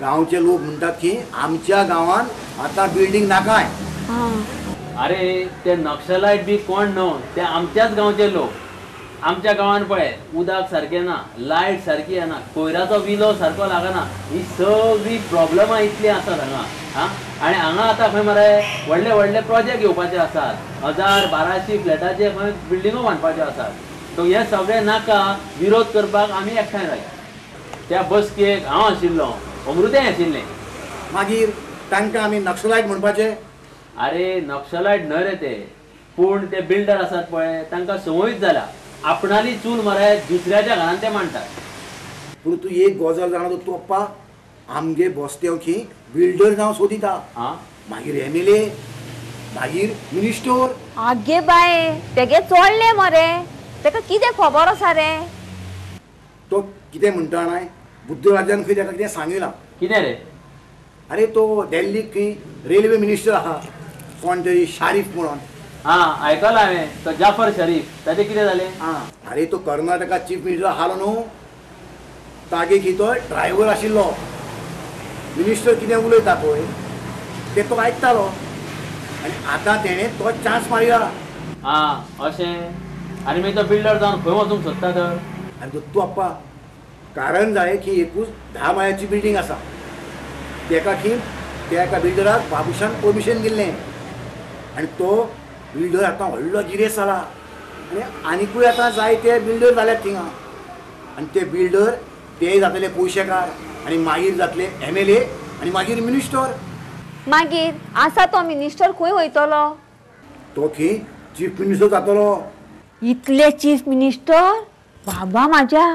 गांवचे लोक म्हणतात की आमच्या गावान आता बिल्डिंग नाकाय। अरे ते नक्षलाईट बी कोण न्हू, ते आमच्याच गांवचे लोक। आमच्या गांवान पळय उदक सारकें ना, लायट सारकी येना, कोयराचो विलो सारको लागना, ही सगळी प्रॉब्लमां इतली आसात हांगा। आनी हांगा आतां खंय मरे व्हडले व्हडले प्रोजेक्ट येवपाचे आसात, 1000-1200 फ्लॅटाचे खंय बिल्डिंगो बांदपाच्यो आसात। सो हे सगळे नाका विरोध करपाक आमी एकठांय जाय। त्या बसकेक हांव आशिल्लो, अमृतेय आशिल्लें। मागीर तांकां आमी नक्सलायट म्हणपाचे? अरे नक्षलाईट न्हय रे ते, पूण ते बिल्डर आसात पळय तांकां संवयच जाला, आपणाली चूल मरे दुसऱ्याच्या घरान ते मांडटात। पूण तूं एक गजाल जाणा तो अप्पा, आमगे बस्त्यांव खी बिल्डर जावं सोदिता, मागीर MLA, मागीर मिनिस्टर। आगे बाय तेगे चोडले मरे, तेका कितें खबर आसा रे? तो कितें म्हणटा जाणाय, बुद्धराजान खंय ताका कितें सांगिलां। कितें रे? अरे तो दिल्लीक खंय रेल्वे मिनिस्टर आहा, कोण तरी शारीफ म्हणून। आयकलां हांवें, तो जाफर शरीफ, ताचें कितें जालें? अरे तो कर्नाटका चीफ मिनिस्टर आहालो न्हू, तागे खी तो ड्रायव्हर आशिल्लो। मिनिस्टर कितें उलयता पळय ते तो आयकतालो, आनी आतां तेणें तो चान्स मारिला। अशें? आनी मागीर तो बिल्डर जावन खंय वचूंक सोदता तर? आनी तूं अप्पा कारण जालें की एकूच 10 माळ्याची बिल्डींग आसा, तेका खी त्या एका बिल्डराक बाबुशान परमिशन दिल्लें, आनी तो बिल्डर आतां व्हडलो गिरेस्त जाला, आनी आनिकूय आतां जायते बिल्डर जाल्यात थिंगा। आनी ते बिल्डर ते जातले पयशेकार, आनी मागीर जातले MLA, आनी मागीर मिनिस्टर। मागीर आसा तो मिनिस्टर खंय वयतलो? तो खी चीफ मिनिस्टर जातलो। इतले चीफ मिनिस्टर? बाबा म्हाज्या,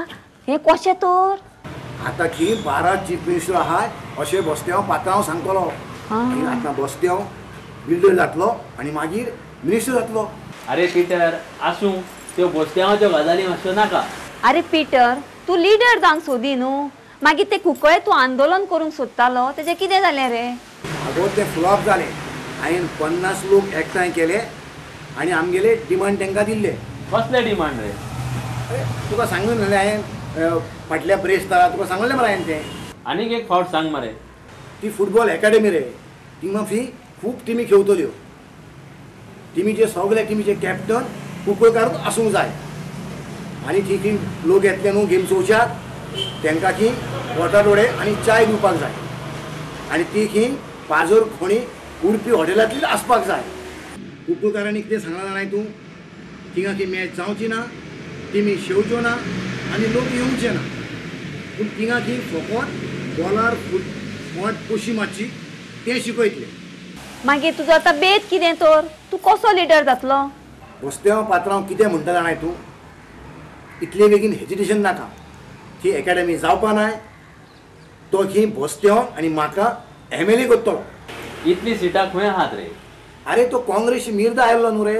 हे कशें तर? आतां खी 12 चीफ मिनिस्टर आहाय अशें बस्त्यांव पात्रांव सांगतलो। आनी आतां बस्त्यांव बिल्डर जातलो आनी मागीर मिनिस्टर जातलो। अरे पिटर, आसूं त्यो बस्त्यांवाच्यो गजाली मातश्यो नाका। अरे पिटर, तूं लिडर जावंक सोदी न्हू, मागीर ते कुंकळे तूं आंदोलन करूंक सोदतालो, तेजें कितें जालें रे? आगो तें फ्लॉप जालें। हांवें 50 लोक एकठांय केले आनी आमगेले डिमांड तांकां दिल्ले। कसले डिमांड रे? अरे तुका सांगून जालें हांवें फाटल्या ब्रेस्तारा तुका सांगलें मरे हांवें तें। आनीक एक फावट सांग मरे। ती फुटबॉल एकाडेमी रे, थिंगा खूब टिमी खेळटल्यो। टिमीचे सगळे टिमीचे कॅप्टन कुंकळकारूच आसूंक जाय, आनी थंय लोक येतले न्हू गेम चोवच्याक, तांकां खी पोटाडोळे आनी चाय दिवपाक जाय, आनी ती खी पाजर खणी उडपी हॉटेलांतलीच आसपाक जाय। कुंकळकारांनी कितें सांगलां जाणाय तूं, थिंगा खी मॅच जावची ना, टिमी शेवच्यो ना, आनी लोक येवचे ना, पूण थिंगा खी फकत बॉलार पोट कशी मारची तें शिकयतले। मागीर तुजो आतां बेत कितें तर? तूं कसो लिडर जातलो? बस्त्यांव पात्रांव कितें म्हणटा जाणाय तूं, इतले बेगीन हेजिटेशन नाका, ती एकाडेमी जावपा नाय, तो खी बस्त्यांव आनी म्हाका MLA करतलो। इतली सिटां खंय आहात रे? अरे तो काँग्रेसी मिर्दा आयल्लो न्हू रे,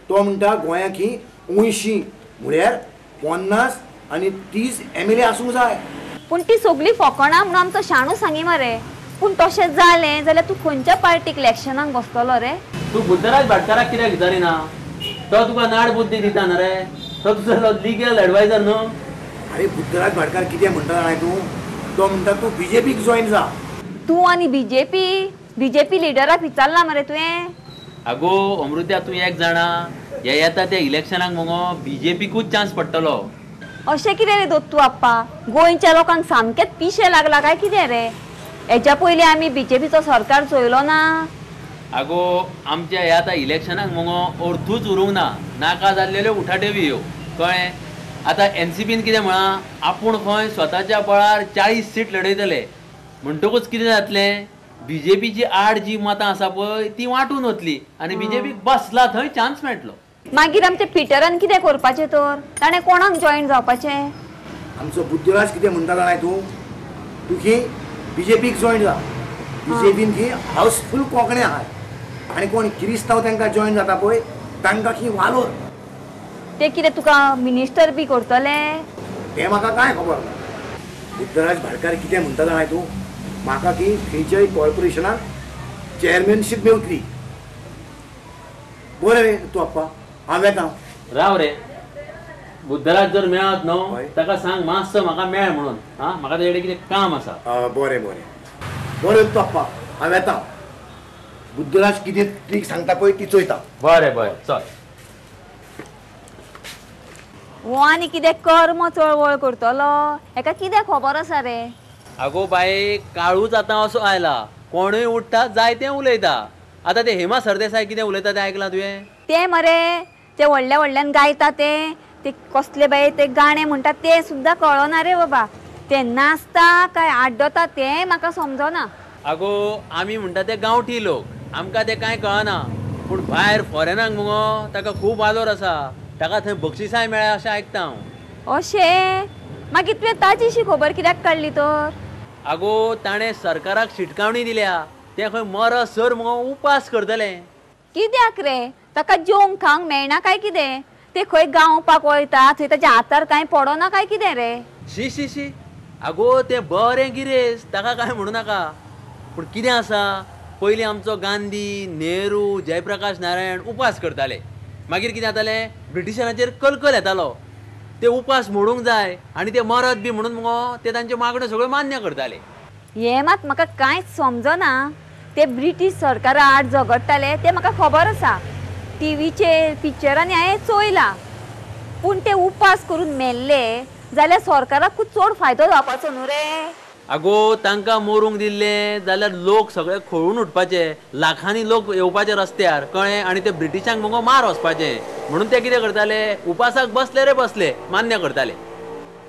तो म्हणटा गोंयांत खी 80 म्हळ्यार 50 आनी 30 MLA आसूंक जाय। पूण ती सगळी फकाणां म्हणून आमचो शाणू सांगी मरे। पूण तशें जालें जाल्यार तूं खंयच्या पार्टीक इलेक्शनाक बसतलो रे? तूं बुद्धराज भाटकाराक कित्याक विचारिना? तो तुका नाड बुद्धी दिता न्हू रे, तो तुजो लिगल एडवायजर न्हू। अरे बुद्धराज भाटकार कितें म्हणटा जाणाय तूं, तो म्हणटा तूं BJPक जॉयन जा। तूं आनी BJP लिडराक विचारला मरे तुवें? आगो अमृत्या, तूं एक जाणा, हे येता त्या इलेक्शनाक मगो BJPकूच चान्स पडटलो। अशें कितें रे दोत्तू आप्पा, गोंयच्या लोकांक सामकेंच पिशे लागला काय कितें रे? हेच्या पयलीं आमी BJPचो सरकार चोयलो ना? आगो आमच्या ह्या आतां इलेक्शनाक मगो अर्थूच उरूंक ना, नाका जाल्लेल्यो उठाठेवी ह्यो, कळ्ळें? आतां NCPन कितें म्हळां, आपूण खंय स्वताच्या बळार 40 सीट लडयतले म्हणटकूच कितें जातलें, BJPची आड जी मतां आसा पळय ती वांटून वतली आनी BJPक बसला थंय चान्स मेळटलो। मागीर आमच्या पिटरान कितें करपाचें तर? ताणें कोणाक जॉयन जावपाचें? आमचो बुद्धराज कितें म्हणटा जाणाय तूं, तूं खी BJPक जॉयन जा। BJPन खी हावसफूल कोंकणी आहाय, आनी कोण किरिस्तांव तांकां जॉयन जाता पळय तांकां खी वालोर। ते कितें तुका मिनिस्टर बी करतले? तें म्हाका कांय खबर ना। बुद्धराज भाटकार कितें म्हणटा जाणाय तूं, म्हाका की खंयच्याय कॉर्पोरेशनाक चेअरमॅनशीप मेवतली। बरें रे तूं अप्पा, हांव येता। राव रे, बुद्धराज जर मेळत न्हू हय. ताका सांग मातसो म्हाका मेळ म्हणून हा म्हाका तेजे कडेन कितें काम आसा. बरें बरें बरें पप्पा हांव येता. बुद्धराज कितें ट्रीक सांगता पळय ती चोयता. बरें बरें चल. हो आनी कितें कर्म चळवळ करतलो हेका कितें खबर आसा रे. आगो बाई काळूच आतां असो आयला कोणूय उठता जाय तें उलयता. आतां ते हेमा सरदेसाय कितें उलयता तें आयकलां तुवें. ते मरे ते व्हडल्या व्हडल्यान गायता ते कसले बाये ते गाणे म्हणटा ते सुद्दां कळना रे बाबा. ते नाचता काय आड्डता तें म्हाका समजना. आगो आमी म्हणटा ते गांवठी लोक आमकां ते कांय कळना पूण भायर फॉरेनाक मुगो ताका खूब वालोर आसा. ताका थंय बक्षिसांय मेळ्ळ्या अशें आयकता हांव. अशें मागीर तुवें ताजीशी खबर कित्याक काडली तर. आगो ताणें सरकाराक शिटकावणी दिल्या ते खंय मरसर मुगो उपास करतले. कित्याक रे ताका जेवंक खावंक मेळना काय कितें. ते खंय गावपाक वयता थंय ताच्या हातार कांय पडना काय कितें रे. शी शी शी आगो तें बरें गिरेस्त ताका कांय म्हणू नाका पूण कितें आसा पयलीं आमचो गांधी नेहरू जयप्रकाश नारायण उपास करताले. मागीर कितें जातालें ब्रिटिशरांचेर कलकल येतालो. ते उपास मोडूंक जाय आनी ते मरत बी म्हणून मुगो ते तांच्यो मागण्यो सगळ्यो मान्य करताले. हे मात म्हाका कांयच समजना. ते ब्रिटीश सरकारा आड झगडटाले ते म्हाका खबर आसा. टीव्हीचेर पिक्चरांनी हांवें चोयला. पूण ते उपास करून मेल्ले जाल्यार सरकाराकूच चड फायदो जावपाचो न्हू रे. आगो तांकां मरूंक दिल्ले जाल्यार लोक सगळे खळून उठपाचे लाखांनी लोक येवपाचे रस्त्यार कळ्ळें आनी ते ब्रिटिशांक मुगो मार वचपाचे म्हणून ते कितें करताले उपासाक बसले रे बसले मान्य करताले.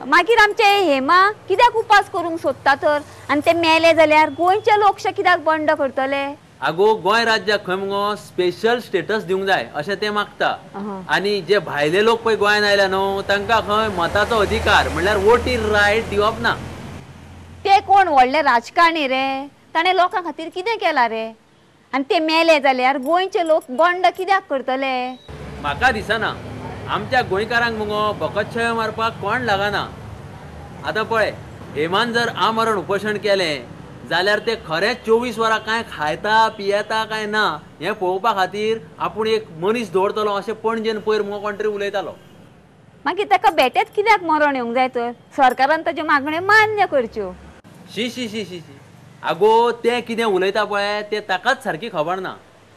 मागीर आमचे हेमा कित्याक उपास करूंक सोदता तर आनी ते मेले जाल्यार गोंयचे लोकशे कित्याक बंड करतले. आगो गोंय राज्याक खंय मुगो स्पेशल स्टेटस दिवंक जाय अशें ते मागता. आनी जे भायले लोक पळय गोंयान आयल्या न्हू तांकां खंय मताचो अधिकार म्हणल्यार वोटींग रायट दिवप ना. ते कोण व्हडले राजकारणी रे. ताणें लोकां खातीर कितें केलां रे. आनी ते मेले जाल्यार गोंयचे लोक बंड कित्याक करतले. म्हाका दिसना आमच्या गोंयकारांक मुगो बकतशायो मारपाक कोण लागना. आतां पळय हेमान जर आमरण उपोशण केलें जाल्यार ते खरेंच 24 वरां कांय खायता पियेता काय ना हें पळोवपा खातीर आपूण एक मनीस दवरतलो अशें पणजेन पयर मुगो कोण तरी उलयतालो. मागीर ताका बेटेच कित्याक मरण येवंक जाय तर सरकारान ताच्यो मागण्यो मान्य करच्यो. शी शी शी शी शी आगो तें कितें उलयता पळय तें ताकाच सारकी खबर ना.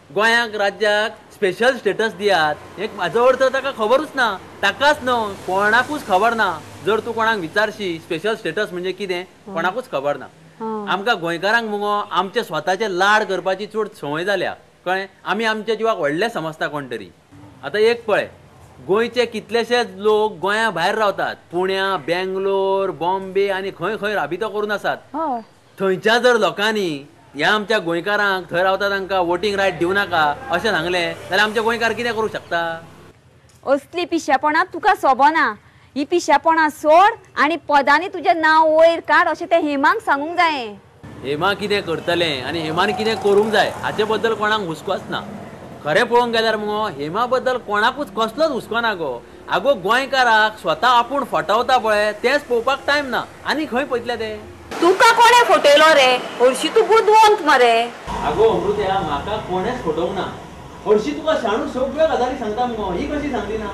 गोंयाक राज्याक स्पेशल स्टेटस दियात एक म्हाजो अर्थ ताका खबरूच ना. ताकाच न्हू कोणाकूच खबर ना. जर तूं कोणाक विचारशी स्पेशल स्टेटस म्हणजे कितें कोणाकूच खबर ना. आमकां गोंयकारांक मुगो आमचे स्वताचे लाड करपाची चड संवय जाल्या कळ्ळें. आमी आमच्या जिवाक व्हडलें समजता कोण तरी. आतां एक पळय गोंयचे कितलेशेच लोक गोंया भायर रावतात. पुण्या बेंगलोर बॉम्बे आनी खंय खंय राबितो करून आसात. थंयच्या जर लोकांनी ह्या आमच्या गोंयकारांक थंय रावता तांकां वोटींग रायट दिवं नाका अशें सांगलें जाल्यार आमचे गोंयकार कितें करूं शकता. असली पिश्यापणां तुका सोबना. ही पिश्यापणां सोड आनी पदांनी तुजें नांव वयर काड अशें ते हेमांक सांगूंक जाय. हेमा कितें करतलें आनी हेमान कितें करूंक जाय हाचे बद्दल कोणाक हुस्कोच ना. खरें पळोवंक गेल्यार मुगो हेमा बद्दल कोणाकूच कसलोच हुस्को ना गो. आगो गोंयकाराक स्वता आपूण फटवता पळय तेंच पळोवपाक टायम ना आनी खंय पयतले ते. तुका कोणे फटयलो रे. हरशी तूं बुदवंत मरे. आगो अमृत्या म्हाका कोणेच फटोवंक ना. हरशी तुका शाणू सगळ्यो गजाली सांगता मुगो ही कशी सांगली ना.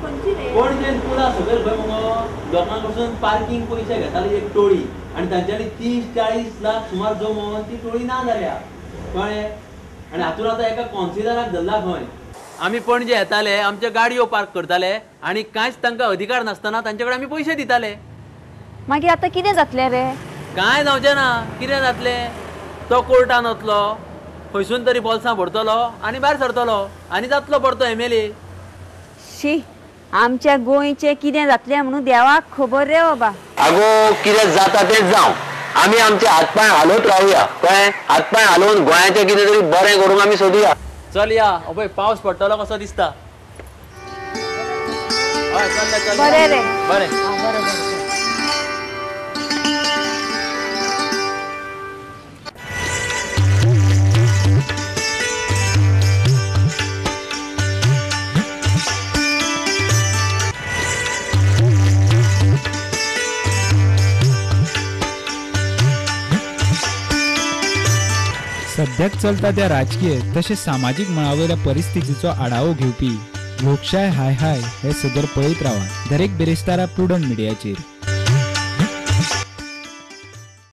पणजेन पुला सकयल खंय मुगो लोकां कडसून पार्किंग पयशे घेताली एक टोळी आनी तांच्यांनी 30-40 लाख सुमार जमोवन ती टोळी ना जाल्या कळ्ळें. आनी हातून आतां एका कॉन्सिलराक धरला खंय. आमी पणजे येताले आमच्यो गाडयो पार्क करताले आनी कांयच तांकां अधिकार नासतना तांचे कडेन आमी पयशे दिताले. मागीर आतां कितें जातलें रे. कांय जावचें ना. कितें जातलें तो कोर्टान वतलो खंयसून तरी बॉल्सां भरतलो आनी भायर सरतलो आनी जातलो परतो MLA. शी आमच्या गोंयचें कितें जातलें म्हणून देवाक खबर रे बाबा. आगो कितें जाता तें जावं आमी आमचे हातपाय हालोवत रावया कळ्ळें. हातपाय हालोवन गोंयाचें कितें तरी बरें करूंक आमी सोदुया. चल या पळय पावस पडटलो कसो दिसता. हय चल बरें रे. बरें. सद्याक चलता त्या राजकीय तशेंच सामाजीक मळावयल्या परिस्थितीचो आढावो घेवपी लोकशाय हाय हाय हे सदर पळयत रावा दरेक बेरेस्तारा प्रुडंट मिडियाचेर.